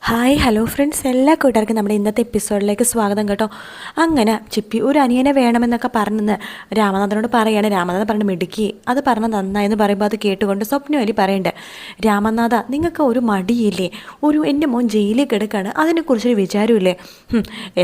Hi hello friends, എല്ലാ കൂട്ടുകാർക്കും നമ്മുടെ ഇന്നത്തെ എപ്പിസോഡിലേക്ക് സ്വാഗതം കേട്ടോ. അങ്ങനെ ചിപ്പി ഒരു അനിയനെ വേണമെന്നൊക്കെ പറഞ്ഞെന്ന് രാമനാഥനോട് പറയാണ്. രാമനാഥൻ പറഞ്ഞു മിടുക്കി, അത് പറഞ്ഞ നന്നായെന്ന് പറയുമ്പോൾ അത് കേട്ടുകൊണ്ട് സ്വപ്നവലി പറയണ്ടേ, രാമനാഥ നിങ്ങൾക്ക് ഒരു മടിയില്ലേ, എൻ്റെ മോൻ ജയിലിൽ കിടക്കാണ്, അതിനെക്കുറിച്ചൊരു വിചാരമില്ലേ,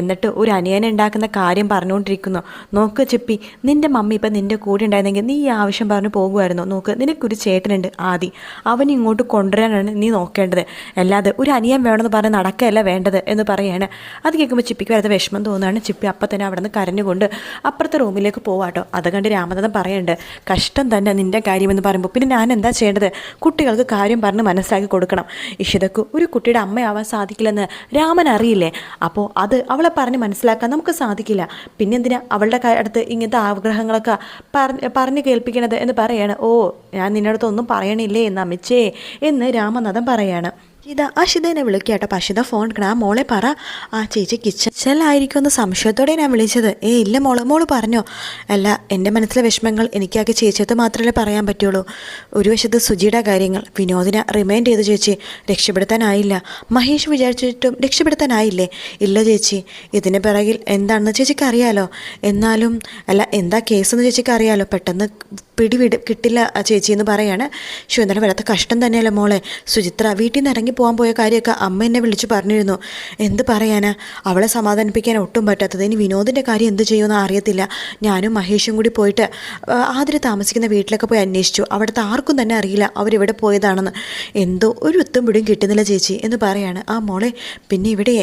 എന്നിട്ട് ഒരു അനിയനെ ഉണ്ടാക്കുന്ന കാര്യം പറഞ്ഞുകൊണ്ടിരിക്കുന്നു. നോക്ക് ചിപ്പി, നിൻ്റെ മമ്മി ഇപ്പം നിൻ്റെ കൂടെ ഉണ്ടായിരുന്നെങ്കിൽ നീ ഈ ആവശ്യം പറഞ്ഞു പോകുമായിരുന്നു. നോക്ക്, നിനക്കൊരു ചേട്ടനുണ്ട് ആദി, അവൻ ഇങ്ങോട്ട് കൊണ്ടുവരാനാണ് നീ നോക്കേണ്ടത്, അല്ലാതെ ഒരു അനിയൻ വേണമെന്ന് പറഞ്ഞ് നടക്കുകയല്ല വേണ്ടത് എന്ന് പറയാണ്. അത് കേൾക്കുമ്പോൾ ചിപ്പിക്ക് വരാത്ത വിഷമം തോന്നുകയാണ്. ചിപ്പി അപ്പം തന്നെ അവിടെ നിന്ന് കരഞ്ഞുകൊണ്ട് അപ്പുറത്തെ റൂമിലേക്ക് പോവാട്ടോ. അത് കണ്ട് രാമനാഥൻ പറയുന്നുണ്ട്, കഷ്ടം തന്നെ നിൻ്റെ കാര്യമെന്ന് പറയുമ്പോൾ പിന്നെ ഞാൻ എന്താ ചെയ്യേണ്ടത്, കുട്ടികൾക്ക് കാര്യം പറഞ്ഞ് മനസ്സിലാക്കി കൊടുക്കണം. ഇഷിതക്ക് ഒരു കുട്ടിയുടെ അമ്മയാവാൻ സാധിക്കില്ലെന്ന് രാമൻ അറിയില്ലേ, അപ്പോൾ അത് അവളെ പറഞ്ഞ് മനസ്സിലാക്കാൻ നമുക്ക് സാധിക്കില്ല, പിന്നെ എന്തിനാ അവളുടെ അടുത്ത് ഇങ്ങനത്തെ ആഗ്രഹങ്ങളൊക്കെ പറഞ്ഞ് കേൾപ്പിക്കണത് എന്ന് പറയാണ്. ഓ, ഞാൻ നിന്നടുത്തൊന്നും പറയണില്ലേ എന്ന് അമ്മച്ചേ എന്ന് രാമനാഥൻ പറയാണ്. അഷിതനെ വിളിക്കാട്ടോ. അപ്പം അഷിത ഫോൺ എടുക്കണം. ആ മോളെ പറ, ആ ചേച്ചി കിച്ചണിലായിരിക്കും എന്ന് സംശയത്തോടെ ഞാൻ വിളിച്ചത്. ഇല്ല മോള് പറഞ്ഞോ. അല്ല, എൻ്റെ മനസ്സിലെ വിഷമങ്ങൾ എനിക്കാകെ ചേച്ചിയത്ത് മാത്രമേ പറയാൻ പറ്റുള്ളൂ. ഒരു വശത്ത് സുജിയുടെ കാര്യങ്ങൾ വിനോദിനെ റിമൈൻഡ് ചെയ്ത് ചേച്ചി, രക്ഷപ്പെടുത്താനായില്ല. മഹേഷ് വിചാരിച്ചിട്ടും രക്ഷപ്പെടുത്താനായില്ലേ? ഇല്ല ചേച്ചി, ഇതിന് പിറകിൽ എന്താണെന്ന് ചേച്ചിക്ക് അറിയാലോ. എന്നാലും അല്ല, എന്താ കേസെന്ന് ചേച്ചിക്ക് അറിയാലോ. പെട്ടെന്ന് കിട്ടില്ല ചേച്ചി എന്ന് പറയാണ്. ശുദ്ധന വരാത്ത കഷ്ടം തന്നെയല്ലോ മോളെ. സുചിത്ര വീട്ടിൽ നിന്ന് ഇറങ്ങി പോകാൻ പോയ കാര്യമൊക്കെ അമ്മ എന്നെ വിളിച്ചു പറഞ്ഞിരുന്നു. എന്ത് പറയാനാ, അവളെ സമാധാനിപ്പിക്കാൻ ഒട്ടും പറ്റാത്തത്. ഇനി വിനോദിൻ്റെ കാര്യം എന്ത് ചെയ്യുമെന്ന് അറിയത്തില്ല. ഞാനും മഹേഷും കൂടി പോയിട്ട് ആതിര താമസിക്കുന്ന വീട്ടിലൊക്കെ പോയി അന്വേഷിച്ചു. അവിടുത്തെ ആർക്കും തന്നെ അറിയില്ല അവരിവിടെ പോയതാണെന്ന്. എന്തോ ഒരു ഒത്തും പിടിയും കിട്ടുന്നില്ല ചേച്ചി എന്ന് പറയാണ്. ആ മോളെ, പിന്നെ ഇവിടെ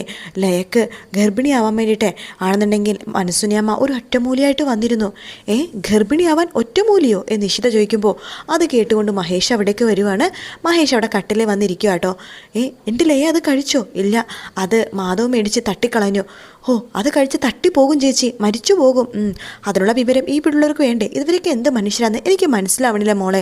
ലയക്ക് ഗർഭിണിയാവാൻ വേണ്ടിയിട്ട് ആണെന്നുണ്ടെങ്കിൽ മനസ്സുനിയമ്മ ഒരു ഒറ്റമൂലിയായിട്ട് വന്നിരുന്നു. ഗർഭിണിയാവാൻ ഒറ്റമൂലിയോ എന്ന് നിഷിത ചോദിക്കുമ്പോൾ അത് കേട്ടുകൊണ്ട് മഹേഷ് അവിടേക്ക് വരുവാണ്. മഹേഷ് അവിടെ കട്ടിലേ വന്നിരിക്കുക കേട്ടോ. എൻ്റെ ലയ അത് കഴിച്ചോ? ഇല്ല, അത് മാധവ് മേടിച്ച് തട്ടിക്കളഞ്ഞു. അത് കഴിച്ച് തട്ടിപ്പോകും ചേച്ചി, മരിച്ചു പോകും. അതിനുള്ള വിവരം ഈ പിള്ളേർക്ക് വേണ്ടേ? ഇവരൊക്കെ എന്ത് മനുഷ്യരാന്ന് എനിക്ക് മനസ്സിലാവണില്ല മോളെ.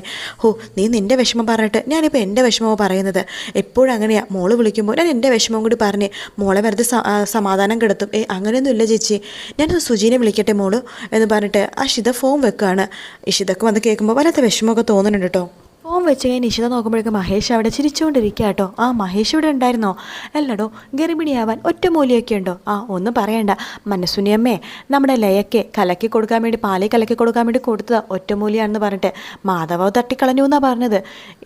നീ നിൻ്റെ വിഷമം പറഞ്ഞിട്ട് ഞാനിപ്പോൾ എൻ്റെ വിഷമമോ പറയുന്നത്? എപ്പോഴും അങ്ങനെയാണ്, മോള് വിളിക്കുമ്പോൾ ഞാൻ എൻ്റെ വിഷമം കൂടി പറഞ്ഞ് മോളെ വെറുതെ സമാധാനം കെടുത്തും. അങ്ങനെയൊന്നും ഇല്ല ചേച്ചി, ഞാൻ സുജീനെ വിളിക്കട്ടെ മോള് എന്ന് പറഞ്ഞിട്ട് അഷിത ഫോൺ വെക്കുകയാണ്. ഇഷിതക്ക് വന്ന് കേൾക്കുമ്പോൾ വല്ലാത്ത വിഷമമൊക്കെ തോന്നുന്നുണ്ട് കേട്ടോ. ഫോൺ വെച്ച് കഴിഞ്ഞ് നിഷിത നോക്കുമ്പോഴേക്കും മഹേഷ് അവിടെ ചിരിച്ചുകൊണ്ടിരിക്കുക കേട്ടോ. ആ മഹേഷ് ഇവിടെ ഉണ്ടായിരുന്നോ? അല്ലടോ, ഗർഭിണിയാവാൻ ഒറ്റമൂലിയൊക്കെ ഉണ്ടോ? ഒന്നും പറയണ്ട, മനസ്സുനിയമ്മേ നമ്മുടെ ലയക്കെ കലക്കി കൊടുക്കാൻ വേണ്ടി, പാലേ കലക്കി കൊടുക്കാൻ വേണ്ടി കൊടുത്തതാ ഒറ്റമൂലിയാണെന്ന് പറഞ്ഞിട്ട് മാധവ തട്ടിക്കളഞ്ഞു എന്നാണ് പറഞ്ഞത്.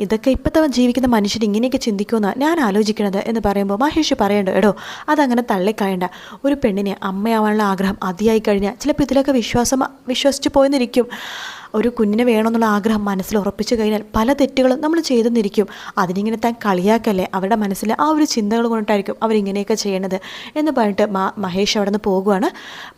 ഇതൊക്കെ ഇപ്പോഴത്തെ ജീവിക്കുന്ന മനുഷ്യർ ഇങ്ങനെയൊക്കെ ചിന്തിക്കുമെന്നാണ് ഞാൻ ആലോചിക്കണത് എന്ന് പറയുമ്പോൾ മഹേഷ് പറയണ്ടോ, എടോ അതങ്ങനെ തള്ളിക്കളയണ്ട. ഒരു പെണ്ണിനെ അമ്മയാവാനുള്ള ആഗ്രഹം അതിയായി കഴിഞ്ഞാൽ ചിലപ്പോൾ ഇതിലൊക്കെ വിശ്വസിച്ച് പോയെന്നിരിക്കും. ഒരു കുഞ്ഞിനെ വേണമെന്നുള്ള ആഗ്രഹം മനസ്സിൽ ഉറപ്പിച്ചു കഴിഞ്ഞാൽ പല തെറ്റുകളും നമ്മൾ ചെയ്തെന്നിരിക്കും. അതിനിങ്ങനെ താൻ കളിയാക്കല്ലേ, അവരുടെ മനസ്സിൽ ആ ഒരു ചിന്തകൾ കൊണ്ടിട്ടായിരിക്കും അവരിങ്ങനെയൊക്കെ ചെയ്യണത് എന്ന് പറഞ്ഞിട്ട് മഹേഷ് അവിടെ നിന്ന് പോകുവാണ്.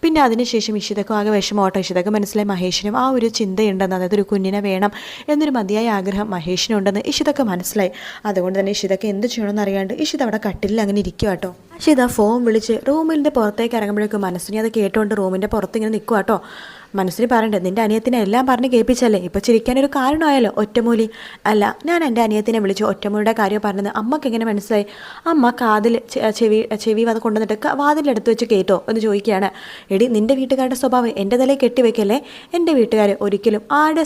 പിന്നെ അതിനുശേഷം ഇഷിതക്കും ആകെ വിഷമോട്ടോ. ഇഷിതക്ക് മനസ്സിലായി മഹേഷിനും ആ ഒരു ചിന്തയുണ്ടെന്ന്, അതായത് ഒരു കുഞ്ഞിനെ വേണം എന്നൊരു മതിയായ ആഗ്രഹം മഹേഷിനുണ്ടെന്ന് ഇഷിതക്ക് മനസ്സിലായി. അതുകൊണ്ട് തന്നെ ഇഷിതക്ക് എന്ത് ചെയ്യണമെന്ന് അറിയാണ്ട് ഇഷിത അവിടെ കട്ടിലിൽ അങ്ങനെ ഇരിക്കുക കേട്ടോ. ഇഷിത ഫോൺ വിളിച്ച് റൂമിൻ്റെ പുറത്തേക്ക് ഇറങ്ങുമ്പോഴേക്കും മനസ്സിനെ അത് കേട്ടുകൊണ്ട് റൂമിൻ്റെ പുറത്ത് ഇങ്ങനെ നിൽക്കുക കേട്ടോ. മനസ്സിന് പറയണ്ടേ, നിൻ്റെ അനിയത്തിനെ എല്ലാം പറഞ്ഞ് കേൾപ്പിച്ചല്ലേ, ഇപ്പോൾ ചിരിക്കാനൊരു കാരണമായല്ലോ ഒറ്റമൂലി. അല്ല, ഞാൻ എൻ്റെ അനിയത്തിനെ വിളിച്ചു ഒറ്റമൂലിയുടെ കാര്യം പറഞ്ഞത് അമ്മക്ക് എങ്ങനെ മനസ്സിലായി? അമ്മ കാതിൽ ചെവി അത് കൊണ്ടുവന്നിട്ട് വാതിലെടുത്ത് വെച്ച് കേട്ടോ എന്ന് ചോദിക്കുകയാണ്. എടി, നിൻ്റെ വീട്ടുകാരുടെ സ്വഭാവം എൻ്റെ തലയിൽ കെട്ടിവെക്കല്ലേ. എൻ്റെ വീട്ടുകാർ ഒരിക്കലും ആരുടെ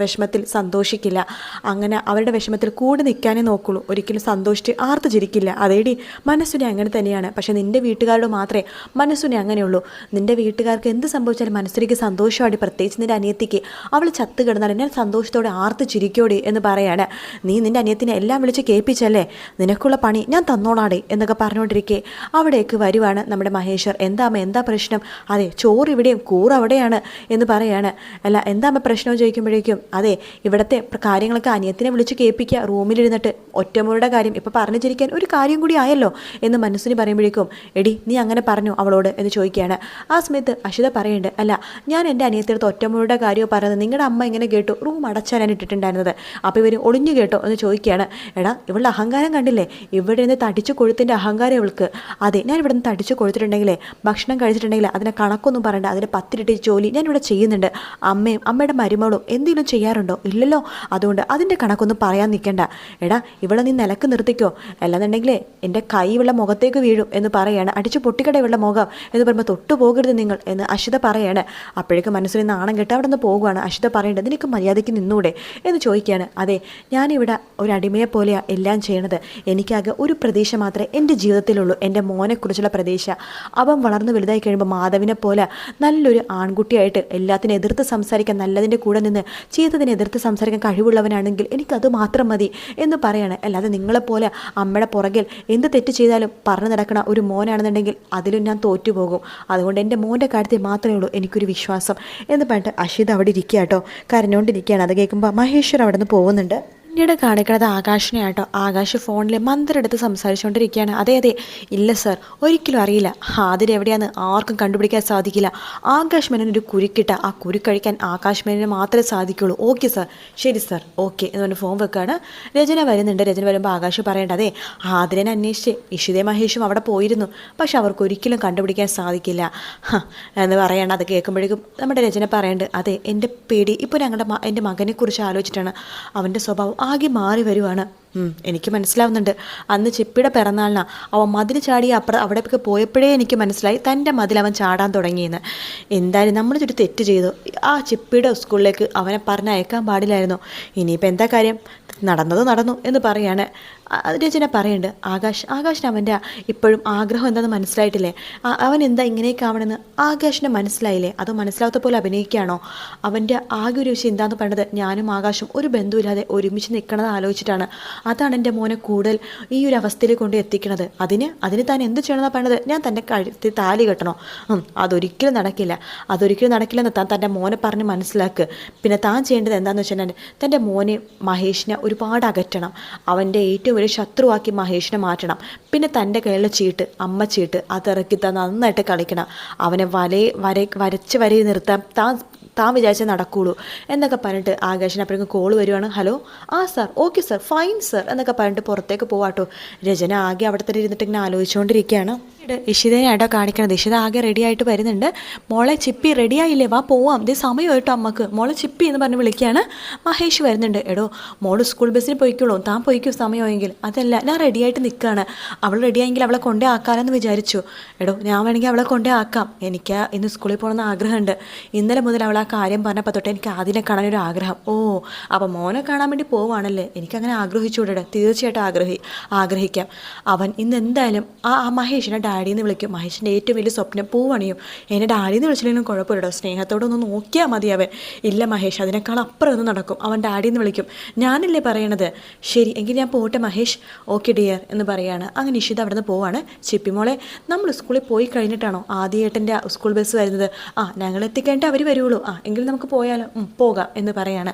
വിഷമത്തിൽ സന്തോഷിക്കില്ല, അങ്ങനെ അവരുടെ വിഷമത്തിൽ കൂടി നിൽക്കാനേ നോക്കുള്ളൂ, ഒരിക്കലും സന്തോഷിച്ച് ആർത്ത് ചിരിക്കില്ല. അതേടി, മനസ്സിനെ അങ്ങനെ തന്നെയാണ്. പക്ഷേ നിൻ്റെ വീട്ടുകാരോട് മാത്രമേ മനസ്സിനെ അങ്ങനെയുള്ളൂ. നിൻ്റെ വീട്ടുകാർക്ക് എന്ത് സംഭവിച്ചാലും മനസ്സിലേക്ക് സന്തോഷമാടി, പ്രത്യേകിച്ച് നിൻ്റെ അനിയത്തിക്ക് അവൾ ചത്ത് കിടന്നാലും ഞാൻ സന്തോഷത്തോടെ ആർത്ത് ചിരിക്കോടി എന്ന് പറയാണ്. നീ നിൻ്റെ അനിയത്തിനെ എല്ലാം വിളിച്ച് കേൾപ്പിച്ചല്ലേ, നിനക്കുള്ള പണി ഞാൻ തന്നോളാടേ എന്നൊക്കെ പറഞ്ഞുകൊണ്ടിരിക്കെ അവിടേക്ക് വരുവാണ് നമ്മുടെ മഹേശ്വർ. എന്താ പ്രശ്നം? അതെ, ചോറ് ഇവിടെയും കൂറ് അവിടെയാണ് എന്ന് പറയാണ്. അല്ല, എന്താ പ്രശ്നം ചോദിക്കുമ്പോഴേക്കും അതെ, ഇവിടുത്തെ കാര്യങ്ങളൊക്കെ അനിയത്തിനെ വിളിച്ച് കേൾപ്പിക്കുക, റൂമിലിരുന്നിട്ട് ഒറ്റമുറിയുടെ കാര്യം ഇപ്പോൾ പറഞ്ഞു ചിരിക്കാൻ ഒരു കാര്യം കൂടി ആയല്ലോ എന്ന് മനസ്സിന് പറയുമ്പോഴേക്കും എടി നീ അങ്ങനെ പറഞ്ഞു അവളോട് എന്ന് ചോദിക്കുകയാണ്. ആ സമയത്ത് അഷിത പറയുന്നുണ്ട്, അല്ല ഞാൻ എൻ്റെ അനിയത്തിനടുത്ത് ഒറ്റമുറിയുടെ കാര്യം പറയുന്നത് നിങ്ങളുടെ അമ്മ ഇങ്ങനെ കേട്ടു, റൂം അടച്ചാൻ ഇട്ടിട്ടുണ്ടായിരുന്നത്, അപ്പോൾ ഇവർ ഒളിഞ്ഞു കേട്ടോ എന്ന് ചോദിക്കുകയാണ്. എടാ, ഇവളുടെ അഹങ്കാരം കണ്ടില്ലേ, ഇവിടെ നിന്ന് തടിച്ചു കൊഴുത്തിൻ്റെ അഹങ്കാരം ഇവൾക്ക്. അതെ, ഞാൻ ഇവിടെ നിന്ന് തടിച്ചു കൊഴുത്തിട്ടുണ്ടെങ്കിലേ, ഭക്ഷണം കഴിച്ചിട്ടുണ്ടെങ്കിൽ അതിനെ കണക്കൊന്നും പറയണ്ട, അതിന് 10 ജോലി ഞാനിവിടെ ചെയ്യുന്നുണ്ട്. അമ്മയുടെ മരുമകളും എന്തെങ്കിലും ചെയ്യാറുണ്ടോ? ഇല്ലല്ലോ, അതുകൊണ്ട് അതിൻ്റെ കണക്കൊന്നും പറയാൻ നിൽക്കണ്ട. എടാ, ഇവിടെ നീ നിലക്ക് നിർത്തിക്കോ, അല്ലാന്നുണ്ടെങ്കിലേ എൻ്റെ കൈ ഇവളുടെ മുഖത്തേക്ക് വീഴും എന്ന് പറയാണ്. അടിച്ചു പൊട്ടിക്കട ഇവളുടെ മുഖം എന്ന് പറയുമ്പോൾ തൊട്ടു പോകരുത് നിങ്ങൾ എന്ന് അഷിത പറയാണ്. അപ്പോഴേക്കും മനസ്സിന് നാണം കെട്ട് അവിടെ നിന്ന് പോകുകയാണ്. അഷിത പറയേണ്ടത് നിനക്ക് മര്യാദയ്ക്ക് നിന്നൂടെ എന്ന് ചോദിക്കുകയാണ്. അതെ, ഞാനിവിടെ ഒരു അടിമയെ പോലെയാണ് എല്ലാം ചെയ്യണത്. എനിക്കാകെ ഒരു പ്രതീക്ഷ മാത്രമേ എൻ്റെ ജീവിതത്തിലുള്ളൂ, എൻ്റെ മോനെക്കുറിച്ചുള്ള പ്രതീക്ഷ. അവൻ വളർന്ന് വലുതായി കഴിയുമ്പോൾ മാധവിനെ പോലെ നല്ലൊരു ആൺകുട്ടിയായിട്ട് എല്ലാത്തിനും എതിർത്ത് സംസാരിക്കാൻ, നല്ലതിൻ്റെ കൂടെ നിന്ന് ചീത്തതിനെ എതിർത്ത് സംസാരിക്കാൻ കഴിവുള്ളവനാണെങ്കിൽ എനിക്കത് മാത്രം മതി എന്ന് പറയാണ്. അല്ലാതെ നിങ്ങളെപ്പോലെ അമ്മയുടെ പുറകിൽ എന്ത് തെറ്റ് ചെയ്താലും പറഞ്ഞു നടക്കണ ഒരു മോനാണെന്നുണ്ടെങ്കിൽ അതിലും ഞാൻ തോറ്റുപോകും. അതുകൊണ്ട് എൻ്റെ മോൻ്റെ കാര്യത്തിൽ മാത്രമേ ഉള്ളൂ എനിക്കൊരു വിശ്വാസം എന്ന് പറഞ്ഞിട്ട് അഷിത അവിടെ ഇരിക്കുക കേട്ടോ, കരഞ്ഞുകൊണ്ടിരിക്കുകയാണ്. അത് കേൾക്കുമ്പോൾ മഹേശ്വർ അവിടെ നിന്ന് പോകുന്നുണ്ട്. പിന്നീട് കാണിക്കണത് ആകാശിനെ ആട്ടോ. ആകാശ് ഫോണിൽ മന്ത്രെടുത്ത് സംസാരിച്ചുകൊണ്ടിരിക്കുകയാണ്. അതെ അതെ, ഇല്ല സർ, ഒരിക്കലും അറിയില്ല. അതിലെവിടെയാന്ന് ആർക്കും കണ്ടുപിടിക്കാൻ സാധിക്കില്ല. ആകാശ് മേനൊരു കുരുക്കിട്ട ആ കുരുക്കഴിക്കാൻ ആകാശ് മേനന് മാത്രമേ സാധിക്കുള്ളൂ. ഓക്കെ സർ, ശരി സർ, ഓക്കെ എന്നുകൊണ്ട് ഫോൺ വെക്കുകയാണ്. രചന വരുന്നുണ്ട്. രചന വരുമ്പോൾ ആകാശ് പറയേണ്ടത്, അതെ ആതിരനെ അന്വേഷിച്ച് ഇഷിതയും മഹേഷും അവിടെ പോയിരുന്നു, പക്ഷെ അവർക്ക് ഒരിക്കലും കണ്ടുപിടിക്കാൻ സാധിക്കില്ല എന്ന് പറയണം. അത് കേൾക്കുമ്പോഴേക്കും നമ്മുടെ രചന പറയേണ്ടത്, അതെ എൻ്റെ പേടി ഇപ്പോൾ എൻ്റെ മകനെക്കുറിച്ച് ആലോചിച്ചിട്ടാണ്. അവൻ്റെ സ്വഭാവം ആകെ മാറി വരുവാണ്. എനിക്ക് മനസ്സിലാവുന്നുണ്ട്. അന്ന് ചിപ്പിയുടെ പിറന്നാളിനാണ് അവൻ മതിൽ ചാടി അവിടേക്ക് പോയപ്പോഴേ എനിക്ക് മനസ്സിലായി തൻ്റെ മതിൽ അവൻ ചാടാൻ തുടങ്ങിയെന്ന്. എന്തായാലും നമ്മളൊരു തെറ്റ് ചെയ്തു. ആ ചിപ്പിയുടെ സ്കൂളിലേക്ക് അവനെ പറഞ്ഞയക്കാൻ പാടില്ലായിരുന്നു. ഇനിയിപ്പോൾ എന്താ കാര്യം, നടന്നത് നടന്നു എന്ന് പറയാണ്. രചന പറയുന്നുണ്ട്, ആകാശിന് അവൻ്റെ ഇപ്പോഴും ആഗ്രഹം എന്താണെന്ന് മനസ്സിലായിട്ടില്ലേ? അവൻ എന്താ ഇങ്ങനെയൊക്കെ ആവണമെന്ന് ആകാശിന് മനസ്സിലായില്ലേ? അത് മനസ്സിലാവാത്ത പോലെ അഭിനയിക്കുകയാണോ? അവൻ്റെ ആകെ ഒരു വിഷയം എന്താണെന്ന് പറഞ്ഞത്, ഞാനും ആകാശം ഒരു ബന്ധുവില്ലാതെ ഒരുമിച്ച് നിൽക്കണത് ആലോചിച്ചിട്ടാണ്. അതാണ് എൻ്റെ മോനെ കൂടുതൽ ഈ ഒരു അവസ്ഥയിൽ കൊണ്ട് എത്തിക്കണത്. അതിന് താൻ എന്ത് ചെയ്യണമെന്നാണ് പറഞ്ഞത്? ഞാൻ തൻ്റെ കഴുത്തിൽ താലി കെട്ടണോ? അതൊരിക്കലും നടക്കില്ലെന്ന് താൻ തൻ്റെ മോനെ പറഞ്ഞ് മനസ്സിലാക്ക്. പിന്നെ താൻ ചെയ്യേണ്ടത് എന്താണെന്ന് വെച്ചിട്ടുണ്ടെങ്കിൽ തൻ്റെ മോനെ മഹേഷിനെ ഒരുപാട് അകറ്റണം. അവൻ്റെ ഏറ്റവും ഒരു ശത്രുവാക്കി മഹേഷിനെ മാറ്റണം. പിന്നെ തൻ്റെ കയ്യിലെ ചീട്ട്, അമ്മ ചീട്ട്, അതിറക്കി നന്നായിട്ട് കളിക്കണം. അവനെ വരച്ച് നിർത്താൻ താൻ വിചാരിച്ചാൽ നടക്കുകയുള്ളൂ എന്നൊക്കെ പറഞ്ഞിട്ട് ആകാശിന് അപ്പോഴേക്കും കോൾ വരുവാണ്. ഹലോ, ആ sir, okay sir, fine sir എന്നൊക്കെ പറഞ്ഞിട്ട് പുറത്തേക്ക് പോവാട്ടോ. രചന ആകെ അവിടെ തന്നെ ഇരുന്നിട്ട് ഇങ്ങനെ ആലോചിച്ചുകൊണ്ടിരിക്കുകയാണ്. ഇഷിതയായിട്ടോ കാണിക്കണത്. ഇഷിത ആകെ റെഡി ആയിട്ട് വരുന്നുണ്ട്. മോളെ ചിപ്പി റെഡിയായില്ലേ, വാ പോവാം, ഇതേ സമയമായിട്ടോ അമ്മക്ക്, മോളെ ചിപ്പി എന്ന് പറഞ്ഞ് വിളിക്കുകയാണ്. മഹേഷ് വരുന്നുണ്ട്. എടോ മോള് സ്കൂൾ ബസ്സിന് പോയിക്കോളൂ, താൻ പോയിക്കോ സമയമെങ്കിൽ. അതല്ല, ഞാൻ റെഡിയായിട്ട് നിൽക്കുകയാണ്. അവൾ റെഡിയായെങ്കിൽ അവളെ കൊണ്ടേ ആക്കാമെന്ന് വിചാരിച്ചു. എടോ ഞാൻ വേണമെങ്കിൽ അവളെ കൊണ്ടേ ആക്കാം. എനിക്ക് ഇന്ന് സ്കൂളിൽ പോകണമെന്ന് ആഗ്രഹമുണ്ട്. ഇന്നലെ മുതൽ അവൾ ആ കാര്യം പറഞ്ഞപ്പോൾ തൊട്ട് എനിക്ക് അതിനെ കാണാനൊരു ആഗ്രഹം. ഓ, അപ്പോൾ മോനെ കാണാൻ വേണ്ടി പോവാണല്ലേ? എനിക്കങ്ങനെ ആഗ്രഹിച്ചുകൂടെ? തീർച്ചയായിട്ടും ആഗ്രഹിക്കാം. അവൻ ഇന്ന് എന്തായാലും ആ മഹേഷിനെ ഡാഡിന്ന് വിളിക്കും. മഹേഷിൻ്റെ ഏറ്റവും വലിയ സ്വപ്നം പൂവണിയും. എന്നെ ഡാഡിന്ന് വിളിച്ചില്ലെങ്കിലും കുഴപ്പമില്ലടോ, സ്നേഹത്തോടൊന്ന് നോക്കിയാൽ മതി അവൻ. ഇല്ല മഹേഷ്, അതിനേക്കാൾ അപ്പുറം ഒന്നും നടക്കും. അവൻ ഡാഡിന്ന് വിളിക്കും. ഞാനല്ലേ പറയണത്? ശരി എങ്കിൽ ഞാൻ പോട്ടെ മഹേഷ്. ഓക്കെ ഡിയർ എന്ന് പറയാണ്. അങ്ങനെ ഇഷിത അവിടെ നിന്ന് പോവാണ്. ചിപ്പിമോളെ, നമ്മൾ സ്കൂളിൽ പോയി കഴിഞ്ഞിട്ടാണോ ആദ്യേട്ടൻ്റെ സ്കൂൾ ബസ് വരുന്നത്? ഞങ്ങൾ എത്തിക്കഴിഞ്ഞിട്ട് അവർ വരുള്ളൂ. എങ്കിൽ നമുക്ക് പോയാലോ? പോകാം എന്ന് പറയാണ്.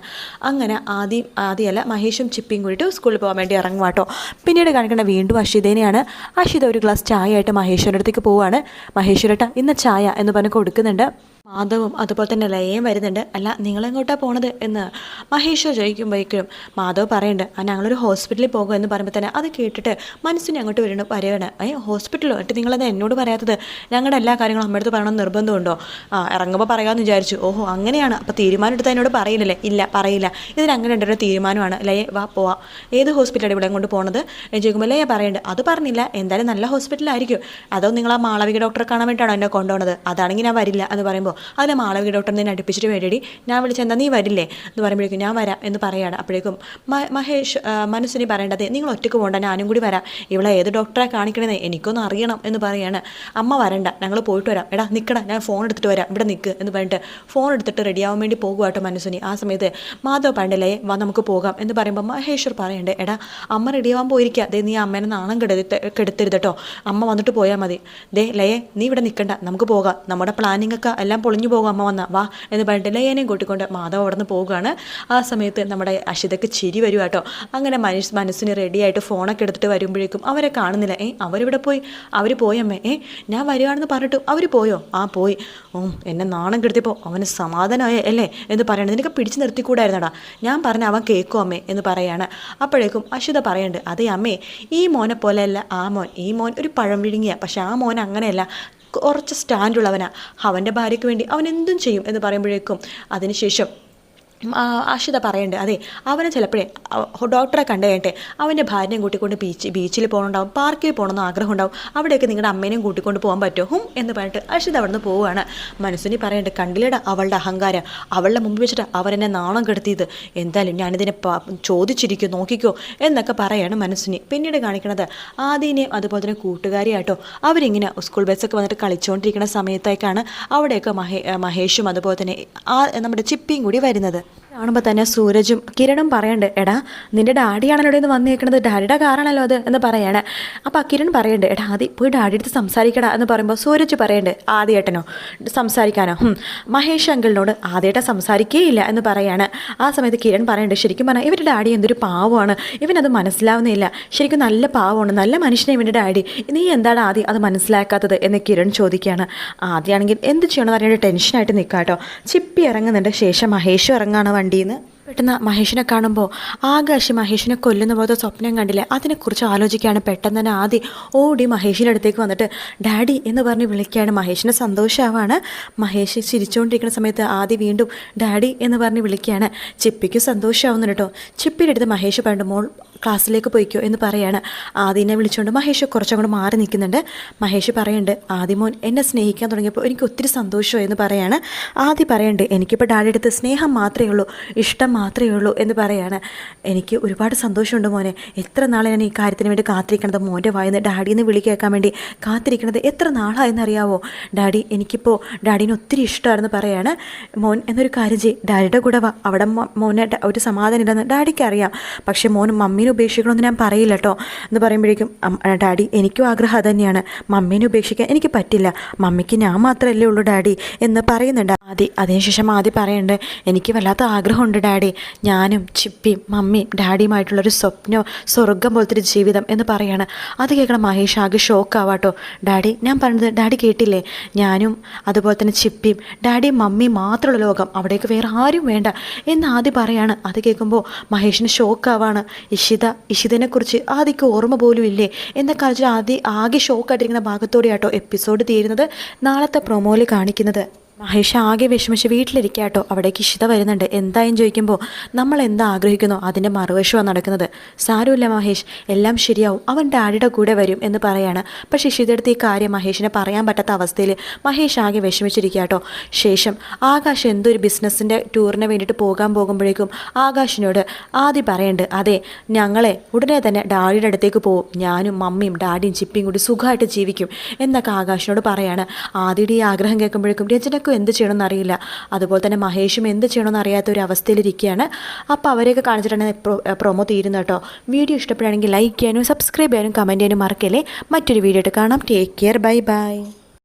അങ്ങനെ ആദ്യമല്ല മഹേഷും ചിപ്പിയും കൂടിയിട്ട് സ്കൂളിൽ പോകാൻ വേണ്ടി ഇറങ്ങുവാട്ടോ. പിന്നീട് കാണിക്കേണ്ട വീണ്ടും അഷിതേനെയാണ്. അഷിത ഒരു ഗ്ലാസ് ചായ ആയിട്ട് മഹേശ്വരുടെ അടുത്തേക്ക് പോവാണ്. മഹേശ്വരേട്ടാ ഇന്ന ചായ എന്ന് പറഞ്ഞ് കൊടുക്കുന്നുണ്ട്. മാധവും അതുപോലെ തന്നെ ലയയും വരുന്നുണ്ട്. അല്ല നിങ്ങളെങ്ങോട്ടാണ് പോണത് എന്ന് മഹേശ്വർ ചോദിക്കുമ്പോഴേക്കും മാധവ് പറയുന്നുണ്ട്, ഞങ്ങളൊരു ഹോസ്പിറ്റലിൽ പോകും എന്ന് പറയുമ്പോൾ തന്നെ അത് കേട്ടിട്ട് മനസ്സിന് അങ്ങോട്ട് വരികയാണ്. ഹോസ്പിറ്റലോ? എന്നിട്ട് നിങ്ങളത് എന്നോട് പറയാത്തത്? ഞങ്ങളുടെ എല്ലാ കാര്യങ്ങളും അമ്മയടുത്ത് പറയണമെന്ന് നിർബന്ധമുണ്ടോ? ഇറങ്ങുമ്പോൾ പറയാമെന്ന് വിചാരിച്ചു. ഓഹോ അങ്ങനെയാണ്. അപ്പോൾ തീരുമാനം എടുത്താൽ എന്നോട് പറയില്ലല്ലേ? ഇല്ല പറയില്ല. ഇതിനങ്ങനെ ഉണ്ടൊരു തീരുമാനമാണ്. ലയ വാ പോവാം. ഏത് ഹോസ്പിറ്റലാണ് ഇവിടെ കൊണ്ട് പോണത് എന്ന് ചോദിക്കുമ്പോൾ ലയ പറയുന്നുണ്ട്, അത് പറഞ്ഞില്ല, എന്തായാലും നല്ല ഹോസ്പിറ്റലായിരിക്കും. അതോ നിങ്ങൾ ആ മാളവിക ഡോക്ടറെ കാണാൻ വേണ്ടിയിട്ടാണോ എന്നെ കൊണ്ടുപോകുന്നത്? അതാണെങ്കിൽ ഞാൻ വരില്ല എന്ന് പറയുമ്പോൾ, അതിനെ മാളവിക ഡോക്ടർ നിന്നെ അടുപ്പിച്ചിട്ട് വേണ്ടി ഞാൻ വിളിച്ചെന്താ നീ വരില്ലേ എന്ന് പറയുമ്പോഴേക്കും ഞാൻ വരാം എന്ന് പറയുകയാണ്. അപ്പോഴേക്കും മഹേഷ് മനസ്സിനെ പറയേണ്ടത്, നിങ്ങൾ ഒറ്റയ്ക്ക് പോകണ്ട, ഞാനും കൂടി വരാം. ഇവിടെ ഏത് ഡോക്ടറെ കാണിക്കണമെന്ന് എനിക്കൊന്ന് അറിയണം എന്ന് പറയുകയാണ്. അമ്മ വരണ്ട, ഞങ്ങൾ പോയിട്ട് വരാം. എടാ നിൽക്കടാ, ഞാൻ ഫോൺ എടുത്തിട്ട് വരാം, ഇവിടെ നിൽക്ക് എന്ന് പറഞ്ഞിട്ട് ഫോൺ എടുത്തിട്ട് റെഡിയാവാൻ വേണ്ടി പോകുവാട്ടോ മനസ്സിനെ. ആ സമയത്ത് മാധവ് പണ്ടല്ലേ വാ നമുക്ക് പോകാം എന്ന് പറയുമ്പോൾ മഹേശ്വർ പറയണ്ടേ, എടാ അമ്മ റെഡിയാവാൻ പോയിരിക്കുക, ദേ നീ അമ്മേനെ നാണം കെടുത്തരുത് കേട്ടോ, അമ്മ വന്നിട്ട് പോയാൽ മതി. ദേ ലയെ നീ ഇവിടെ നിൽക്കണ്ട, നമുക്ക് പോകാം, നമ്മുടെ പ്ലാനിങ് ഒക്കെ എല്ലാം പൊളിഞ്ഞു പോകും, അമ്മ വന്നാ വാ എന്ന് പറഞ്ഞിട്ട് ലയേനെയും കൂട്ടിക്കൊണ്ട് മാധവ് അവിടെ നിന്ന് പോകുകയാണ്. ആ സമയത്ത് നമ്മുടെ അഷിതയ്ക്ക് ചിരി വരും കേട്ടോ. അങ്ങനെ മനസ്സിന് റെഡിയായിട്ട് ഫോണൊക്കെ എടുത്തിട്ട് വരുമ്പോഴേക്കും അവരെ കാണുന്നില്ല. അവരിവിടെ പോയി, അവർ പോയമ്മേ, ഞാൻ വരികയാണെന്ന് പറഞ്ഞിട്ട് അവർ പോയോ? പോയി. എന്നെ നാണം കെടുത്തിയപ്പോൾ അവന് സമാധാനമായ അല്ലേ എന്ന് പറയണത്, നിനക്ക് പിടിച്ച് നിർത്തിക്കൂടായിരുന്നടാ, ഞാൻ പറഞ്ഞ അവൻ കേൾക്കും അമ്മേ എന്ന് പറയാണ്. അപ്പോഴേക്കും അഷിത പറയുന്നുണ്ട്, അതേ അമ്മേ, ഈ മോനെ പോലെയല്ല ആ മോൻ, ഈ മോൻ ഒരു പഴം വിഴുങ്ങിയ, പക്ഷെ ആ മോൻ അങ്ങനെയല്ല, കുറച്ച് സ്റ്റാൻഡുള്ളവനാ, അവൻ്റെ ഭാര്യയ്ക്ക് വേണ്ടി അവൻ എന്തും ചെയ്യും എന്ന് പറയുമ്പോഴേക്കും അതിനുശേഷം അക്ഷിത പറയുന്നുണ്ട് അതെ അവനെ ചിലപ്പോഴേ ഡോക്ടറെ കണ്ടു കഴിഞ്ഞിട്ട് അവൻ്റെ ഭാര്യയും കൂട്ടിക്കൊണ്ട് ബീച്ചിൽ പോകണുണ്ടാവും, പാർക്കിൽ പോകണമെന്ന് ആഗ്രഹം ഉണ്ടാവും, അവിടെയൊക്കെ നിങ്ങളുടെ അമ്മേനെയും കൂട്ടിക്കൊണ്ട് പോകാൻ പറ്റുമോ എന്ന് പറഞ്ഞിട്ട് അക്ഷിത അവിടെ നിന്ന് പോവുകയാണ്. മനസ്സിനി പറയുന്നുണ്ട് കണ്ടില്ലടാ അവളുടെ അഹങ്കാരം, അവളുടെ മുമ്പ് വെച്ചിട്ട് അവരെന്നെ നാണം കെടുത്തിയത്, എന്തായാലും ഞാനിതിനെ ചോദിച്ചിരിക്കും നോക്കിക്കോ എന്നൊക്കെ പറയാണ് മനസ്സിനി. പിന്നീട് കാണിക്കണത് ആദ്യനെയും അതുപോലെ തന്നെ കൂട്ടുകാരിയായിട്ടോ അവരിങ്ങനെ സ്കൂൾ ബസ്സൊക്കെ വന്നിട്ട് കളിച്ചുകൊണ്ടിരിക്കുന്ന സമയത്തേക്കാണ് അവിടെയൊക്കെ മഹേഷും അതുപോലെ തന്നെ നമ്മുടെ ചിപ്പിയും കൂടി വരുന്നത്. കാണുമ്പോൾ തന്നെ സൂരജും കിരണും പറയണ്ട് എടാ നിന്റെ ഡാഡിയാണല്ലോ ഇവിടെ നിന്ന് വന്നേക്കണത്, ഡാഡിയുടെ കാറാണല്ലോ അത് എന്ന് പറയാണ്. അപ്പോൾ കിരൺ പറയണ്ട് എടാ ആദ്യ പോയി ഡാഡി അടുത്ത് സംസാരിക്കടാ എന്ന് പറയുമ്പോൾ സൂരജ് പറയണ്ട് ആദ്യേട്ടനോ സംസാരിക്കാനോ മഹേഷ് അങ്കിളിനോട് ആദ്യേട്ടൻ സംസാരിക്കേയില്ല എന്ന് പറയാണ്. ആ സമയത്ത് കിരൺ പറയണ്ട് ശരിക്കും പറഞ്ഞാൽ ഇവരുടെ ഡാഡി എന്തൊരു പാവമാണ്, ഇവനത് മനസ്സിലാവുന്നില്ല, ശരിക്കും നല്ല പാവമാണ്, നല്ല മനുഷ്യനെ ഇവൻ്റെ ഡാഡി, നീ എന്താണ് ആദ്യം അത് മനസ്സിലാക്കാത്തത് എന്ന് കിരൺ ചോദിക്കുകയാണ്. ആദ്യമാണെങ്കിൽ എന്ത് ചെയ്യണമെന്ന് അറിയാണ്ട് ടെൻഷനായിട്ട് നിൽക്കാം കേട്ടോ. ചിപ്പി ഇറങ്ങുന്നുണ്ട്, ശേഷം മഹേഷും ഇറങ്ങാണ് വണ്ടിയിൽ നിന്ന്. പെട്ടെന്ന് മഹേഷിനെ കാണുമ്പോൾ ആകാശ് മഹേഷിനെ കൊല്ലുന്ന പോലത്തെ സ്വപ്നം കണ്ടില്ലേ, അതിനെക്കുറിച്ച് ആലോചിക്കുകയാണ്. പെട്ടെന്ന് തന്നെ ആദ്യം ഓടി മഹേഷിൻ്റെ അടുത്തേക്ക് വന്നിട്ട് ഡാഡി എന്ന് പറഞ്ഞ് വിളിക്കുകയാണ്. മഹേഷിന് സന്തോഷമാവാണ്. മഹേഷ് ചിരിച്ചുകൊണ്ടിരിക്കുന്ന സമയത്ത് ആദ്യം വീണ്ടും ഡാഡി എന്ന് പറഞ്ഞ് വിളിക്കുകയാണ്. ചിപ്പിക്ക് സന്തോഷമാവുന്നുണ്ട് കേട്ടോ. ചിപ്പിയുടെ അടുത്ത് മഹേഷ് പറഞ്ഞു മോൾ ക്ലാസ്സിലേക്ക് പോയിക്കോ എന്ന് പറയാണ്. ആദ്യനെ വിളിച്ചുകൊണ്ട് മഹേഷ് കുറച്ചും കൂടെ മാറി നിൽക്കുന്നുണ്ട്. മഹേഷ് പറയുന്നുണ്ട് ആദ്യമോൻ എന്നെ സ്നേഹിക്കാൻ തുടങ്ങിയപ്പോൾ എനിക്ക് ഒത്തിരി സന്തോഷമായി എന്ന് പറയാണ്. ആദ്യം പറയുന്നുണ്ട് എനിക്കിപ്പോൾ ഡാഡിയുടെ അടുത്ത് സ്നേഹം മാത്രമേ ഉള്ളൂ, ഇഷ്ടം മാത്രമേ ഉള്ളൂ എന്ന് പറയാണ്. എനിക്ക് ഒരുപാട് സന്തോഷമുണ്ട് മോനെ, എത്ര നാളെ ഞാൻ ഈ കാര്യത്തിന് വേണ്ടി കാത്തിരിക്കണത്, മോൻ്റെ വായിന്ന് ഡാഡിന്ന് വിളി കേൾക്കാൻ വേണ്ടി കാത്തിരിക്കണത് എത്ര നാളായെന്നറിയാവോ ഡാഡി, എനിക്കിപ്പോൾ ഡാഡീനെ ഒത്തിരി ഇഷ്ടമാണെന്ന് പറയാണ്. മോൻ എന്നൊരു കാര്യം ചെയ്യ്, ഡാഡിയുടെ കൂടെ വാ, അവിടെ മോനെ ഒരു സമാധാനം ഇല്ലെന്ന് ഡാഡിക്ക് അറിയാം, പക്ഷേ മോൻ മമ്മീനെ ഉപേക്ഷിക്കണമെന്ന് ഞാൻ പറയില്ല കേട്ടോ എന്ന് പറയുമ്പോഴേക്കും ഡാഡി എനിക്കും ആഗ്രഹം അതുതന്നെയാണ്, മമ്മീനെ ഉപേക്ഷിക്കാൻ എനിക്ക് പറ്റില്ല, മമ്മിക്ക് ഞാൻ മാത്രമല്ലേ ഉള്ളൂ ഡാഡി എന്ന് പറയുന്നുണ്ട് അതിനുശേഷം ആദ്യം പറയുന്നുണ്ട് എനിക്ക് വല്ലാത്ത ആഗ്രഹമുണ്ട് ഡാഡി, ഞാനും ചിപ്പിയും മമ്മിയും ഡാഡിയുമായിട്ടുള്ളൊരു സ്വപ്നം സ്വർഗം പോലത്തെ ഒരു ജീവിതം എന്ന് പറയാണ്. അത് കേൾക്കണം മഹേഷ് ആകെ ഷോക്കാവാട്ടോ. ഡാഡി ഞാൻ പറഞ്ഞത് ഡാഡി കേട്ടില്ലേ, ഞാനും അതുപോലെ തന്നെ ചിപ്പിയും ഡാഡിയും മമ്മിയും മാത്രമുള്ള ലോകം, അവിടേക്ക് വേറെ ആരും വേണ്ട എന്ന് ആദ്യം പറയാണ്. അത് കേൾക്കുമ്പോൾ മഹേഷിന് ഷോക്കാവാണ്. ഇഷിതനെക്കുറിച്ച് ആദ്യക്ക് ഓർമ്മ പോലും ഇല്ലേ എന്നൊക്കെ ആകെ ഷോക്കായിട്ടിരിക്കുന്ന ഭാഗത്തോടെയാട്ടോ എപ്പിസോഡ് തീരുന്നത്. നാളത്തെ പ്രൊമോയിൽ കാണിക്കുന്നത് മഹേഷ് ആകെ വിഷമിച്ച് വീട്ടിലിരിക്കാട്ടോ. അവിടേക്ക് ഇഷിത വരുന്നുണ്ട്. എന്തായും ചോദിക്കുമ്പോൾ നമ്മൾ എന്താ ആഗ്രഹിക്കുന്നോ അതിൻ്റെ മറുവശമാണ് നടക്കുന്നത്, സാരമില്ല മഹേഷ് എല്ലാം ശരിയാവും, അവൻ ഡാഡിയുടെ കൂടെ വരും എന്ന് പറയാണ്. പക്ഷേ ഇഷിതയെടുത്ത് ഈ കാര്യം മഹേഷിനെ പറയാൻ പറ്റാത്ത അവസ്ഥയിൽ മഹേഷ് ആകെ വിഷമിച്ചിരിക്കാട്ടോ. ശേഷം ആകാശ് എന്തൊരു ബിസിനസ്സിൻ്റെ ടൂറിന് വേണ്ടിയിട്ട് പോകുമ്പോഴേക്കും ആകാശിനോട് ആദ്യം പറയുന്നുണ്ട് അതെ ഞങ്ങളെ ഉടനെ തന്നെ ഡാഡിയുടെ അടുത്തേക്ക് പോകും, ഞാനും മമ്മിയും ഡാഡിയും ചിപ്പിയും കൂടി സുഖമായിട്ട് ജീവിക്കും എന്നൊക്കെ ആകാശിനോട് പറയാണ്. ആദ്യയുടെ ഈ ആഗ്രഹം കേൾക്കുമ്പോഴേക്കും രചനക്കും എന്ത് ചെയ്യണമെന്ന് അറിയില്ല, അതുപോലെ തന്നെ മഹേഷും എന്ത് ചെയ്യണമെന്ന് അറിയാത്ത ഒരു അവസ്ഥയിലിരിക്കുകയാണ്. അപ്പോൾ അവരെയൊക്കെ കാണിച്ചിട്ടാണ് പ്രൊമോ തീരുന്നത് കേട്ടോ. വീഡിയോ ഇഷ്ടപ്പെടുകയാണെങ്കിൽ ലൈക്ക് ചെയ്യാനും സബ്സ്ക്രൈബ് ചെയ്യാനും കമൻറ്റ് ചെയ്യാനും മറക്കല്ലേ. മറ്റൊരു വീഡിയോ ആയിട്ട് കാണാം. Take care, bye bye.